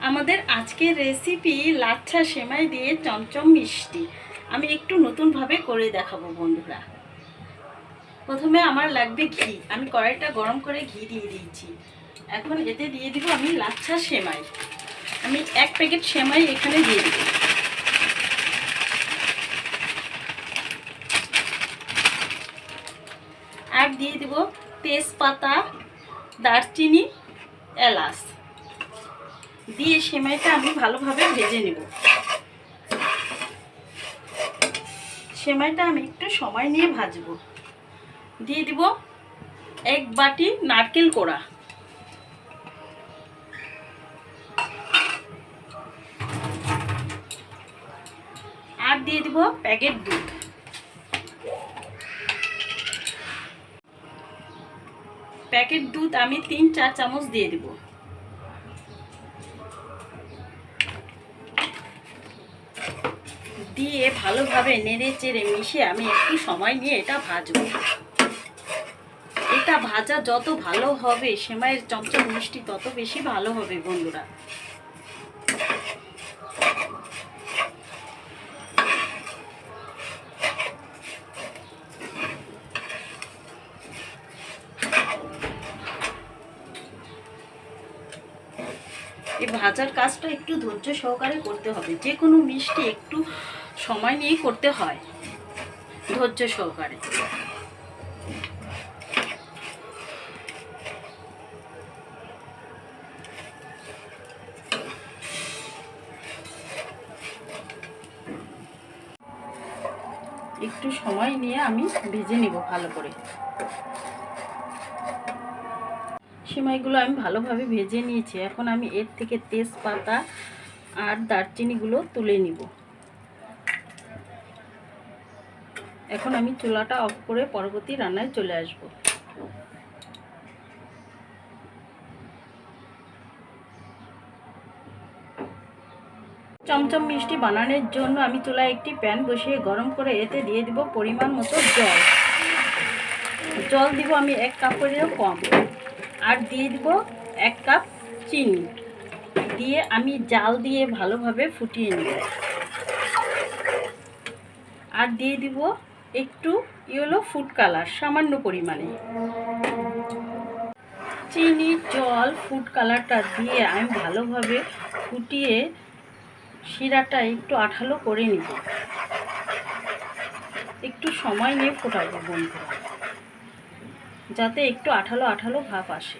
আমাদের আজকের রেসিপি লাচ্ছা সেমাই দিয়ে চমচম মিষ্টি। আমি একটু নতুনভাবে করে দেখাবো বন্ধুরা। প্রথমে আমার লাগবে ঘি। আমি কড়াইটা গরম করে ঘি দিয়ে দিয়েছি। এখন এতে দিয়ে দিব আমি লাচ্ছা সেমাই। আমি 1 প্যাকেট সেমাই এখানে দিয়ে দিব। আর দিয়ে দিব তেজপাতা, দারচিনি, এলাচ দিয়ে সেমাইটা আমি ভালোভাবে ভেজে নেব। সেমাইটা আমি একটু সময় নিয়ে ভাজবো। দিয়ে দিব 1 বাটি নারকেল কোড়া, আর দিয়ে দিব প্যাকেট দুধ। প্যাকেট দুধ আমি 3-4 চামচ দিয়ে দিব। দিয়ে ভালোভাবে নেড়ে চেড়ে মিশিয়ে আমি একটু সময় নিয়ে এটা ভাজবো। এটা ভাজা যত ভালো হবে সেমাইয়ের চমচম মিষ্টি তত বেশি ভালো হবে বন্ধুরা। এই ভাজার কাজটা একটু ধৈর্য সহকারে করতে হবে। যে কোনো মিষ্টি একটু সময় নিয়ে করতে হয়, ধৈর্য সহকারে। একটু সময় নিয়ে আমি ভেজে নেব ভালো করে। সেমাইগুলো আমি ভালোভাবে ভেজে নিয়েছি। এখন আমি এর থেকে তেজপাতা আর দারচিনিগুলো তুলে নিব। এখন আমি চুলাটা অফ করে পরবর্তী রান্নায় চলে আসব। চমচম মিষ্টি বানানোর জন্য আমি চুলায় একটি প্যান বসিয়ে গরম করে এতে দিয়ে দিব পরিমাণ মতো জল। জল দিব আমি 1 কাপেরও কম। আর দিয়ে দিব 1 কাপ চিনি। দিয়ে আমি জাল দিয়ে ভালোভাবে ফুটিয়ে নেব। আর দিয়ে দিব একটু ইয়েলো ফুড কালার সামান্য পরিমাণে। চিনি, জল, ফুড কালারটা দিয়ে আমি ভালোভাবে ফুটিয়ে শিরাটা একটু আঠালো করে নিব। একটু সময় নিয়ে ফোটাবো বন্ধুরা, যাতে একটু আঠালো আঠালো ভাব আসে।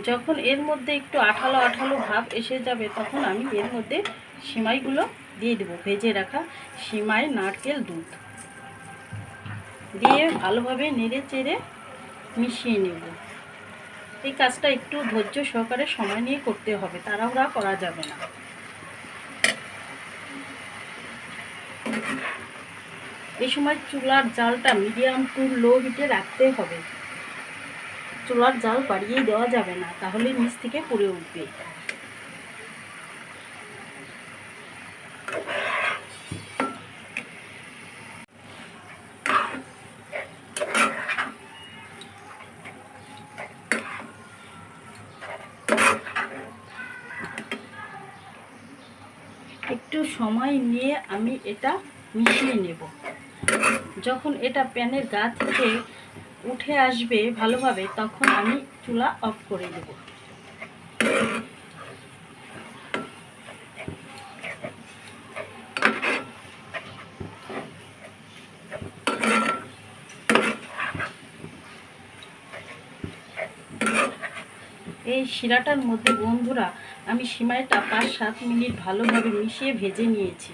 যখন এর মধ্যে একটু আঠালো আঠালো ভাব এসে যাবে তখন আমি এর মধ্যে সেমাইগুলো দিয়ে দেবো। ভেজে রাখা সেমাই, নারকেল দুধ দিয়ে ভালোভাবে নেড়ে চেড়ে মিশিয়ে নেব। এই কাজটা একটু ধৈর্য সহকারে সময় নিয়ে করতে হবে, তাড়াহুড়া করা যাবে না। এই সময় চুলার জালটা মিডিয়াম টু লো হিটে রাখতে হবে। চুলার জাল বাড়িয়ে দেওয়া যাবে না, তাহলে নিচ থেকে পুড়ে উঠবে। একটু সময় নিয়ে আমি এটা মিশিয়ে নেব। যখন এটা প্যানের গা থেকে উঠে আসবে ভালোভাবে তখন আমি চুলা অফ করে দেব। এই শিরাটার মধ্যে বন্ধুরা আমি সেমাইটা 5-7 মিনিট ভালোভাবে মিশিয়ে ভেজে নিয়েছি।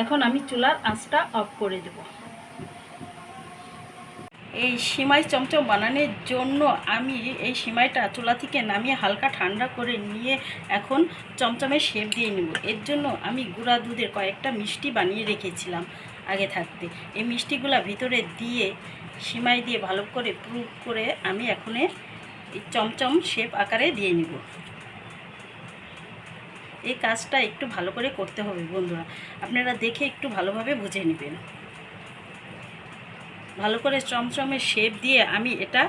এখন আমি চুলার আঁচটা অফ করে দেব। এই সিমাই চমচম বানানোর জন্য আমি এই সিমাইটা চুলা থেকে নামিয়ে হালকা ঠান্ডা করে নিয়ে এখন চমচমের শেপ দিয়ে নেব। এর জন্য আমি গুঁড়া দুধের কয়েকটা মিষ্টি বানিয়ে রেখেছিলাম আগে থাকতে। এই মিষ্টিগুলো ভিতরে দিয়ে সিমাই দিয়ে ভালো করে প্রুফ করে আমি এখন এই চমচম শেপ আকারে দিয়ে নেব। এই কাজটা একটু ভালো করে করতে হবে বন্ধুরা, আপনারা দেখে একটু ভালোভাবে বুঝে নেবেন। ভালো করে চমচমের শেপ দিয়ে আমি এটা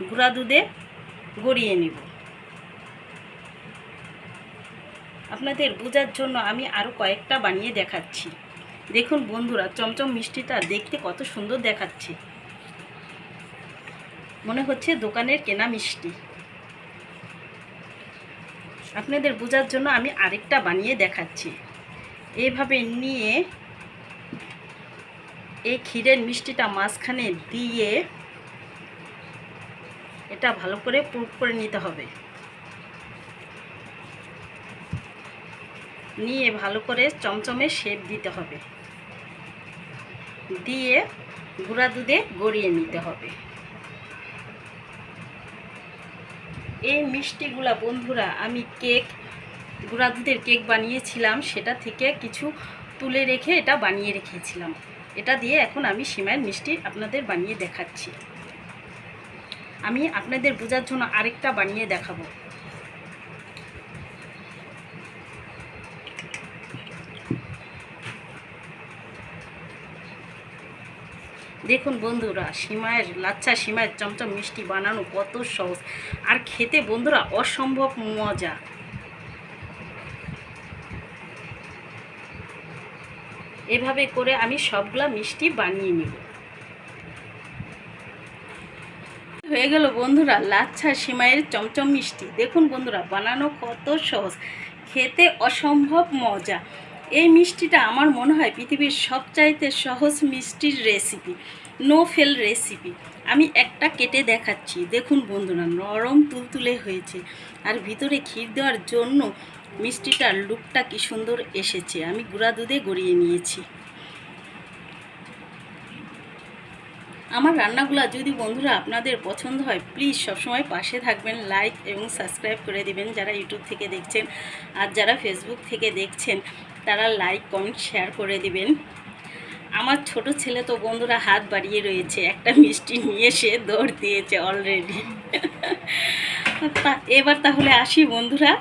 গুঁড়া দুধে গড়িয়ে নেব। আপনাদের বোঝার জন্য আমি আরও কয়েকটা বানিয়ে দেখাচ্ছি। দেখুন বন্ধুরা, চমচম মিষ্টিটা দেখতে কত সুন্দর দেখাচ্ছে, মনে হচ্ছে দোকানের কেনা মিষ্টি। আপনাদের বোঝার জন্য আমি আরেকটা বানিয়ে দেখাচ্ছি। এইভাবে নিয়ে এই ক্ষীরের মিষ্টিটা মাঝখানে দিয়ে এটা ভালো করে প্রুফ করে নিতে হবে। নিয়ে ভালো করে চমচমে শেপ দিতে হবে, দিয়ে গুঁড়া দুধে গড়িয়ে নিতে হবে। এই মিষ্টিগুলা বন্ধুরা আমি গুঁড়া দুধের কেক বানিয়েছিলাম, সেটা থেকে কিছু তুলে রেখে এটা বানিয়ে রেখেছিলাম। এটা দিয়ে এখন আমি সিমাইয়ের মিষ্টি আপনাদের বানিয়ে দেখাচ্ছি। আমি আপনাদের বোঝার জন্য আরেকটা বানিয়ে দেখাবো। দেখুন বন্ধুরা, লাচ্ছা সিমাইয়ের চমচম মিষ্টি বানানো কত সহজ আর খেতে বন্ধুরা অসম্ভব মজা। এভাবে করে আমি সবগুলা মিষ্টি বানিয়ে নেব। হয়ে গেল বন্ধুরা লাচ্ছা সিমাইয়ের চমচম মিষ্টি। দেখুন বন্ধুরা, বানানো কত সহজ, খেতে অসম্ভব মজা। এই মিষ্টিটা আমার মনে হয় পৃথিবীর সবচাইতে সহজ মিষ্টির রেসিপি, নো ফেল রেসিপি। আমি একটা কেটে দেখাচ্ছি। দেখুন বন্ধুরা, নরম তুলতুলে হয়েছে আর ভিতরে ক্ষীর দেওয়ার জন্য মিষ্টিটার লুকটা কি সুন্দর এসেছে। আমি গুঁড়া দুধে গড়িয়ে নিয়েছি। আমার রান্নাগুলো যদি বন্ধুরা আপনাদের পছন্দ হয় প্লিজ সবসময় পাশে থাকবেন, লাইক এবং সাবস্ক্রাইব করে দিবেন যারা ইউটিউব থেকে দেখছেন, আর যারা ফেসবুক থেকে দেখছেন তারা লাইক কমেন্ট শেয়ার করে দিবেন। আমার ছোট ছেলে তো বন্ধুরা হাত বাড়িয়ে রয়েছে, একটা মিষ্টি নিয়ে সে দৌড় দিয়েছে অলরেডি। এবার তাহলে আসি বন্ধুরা।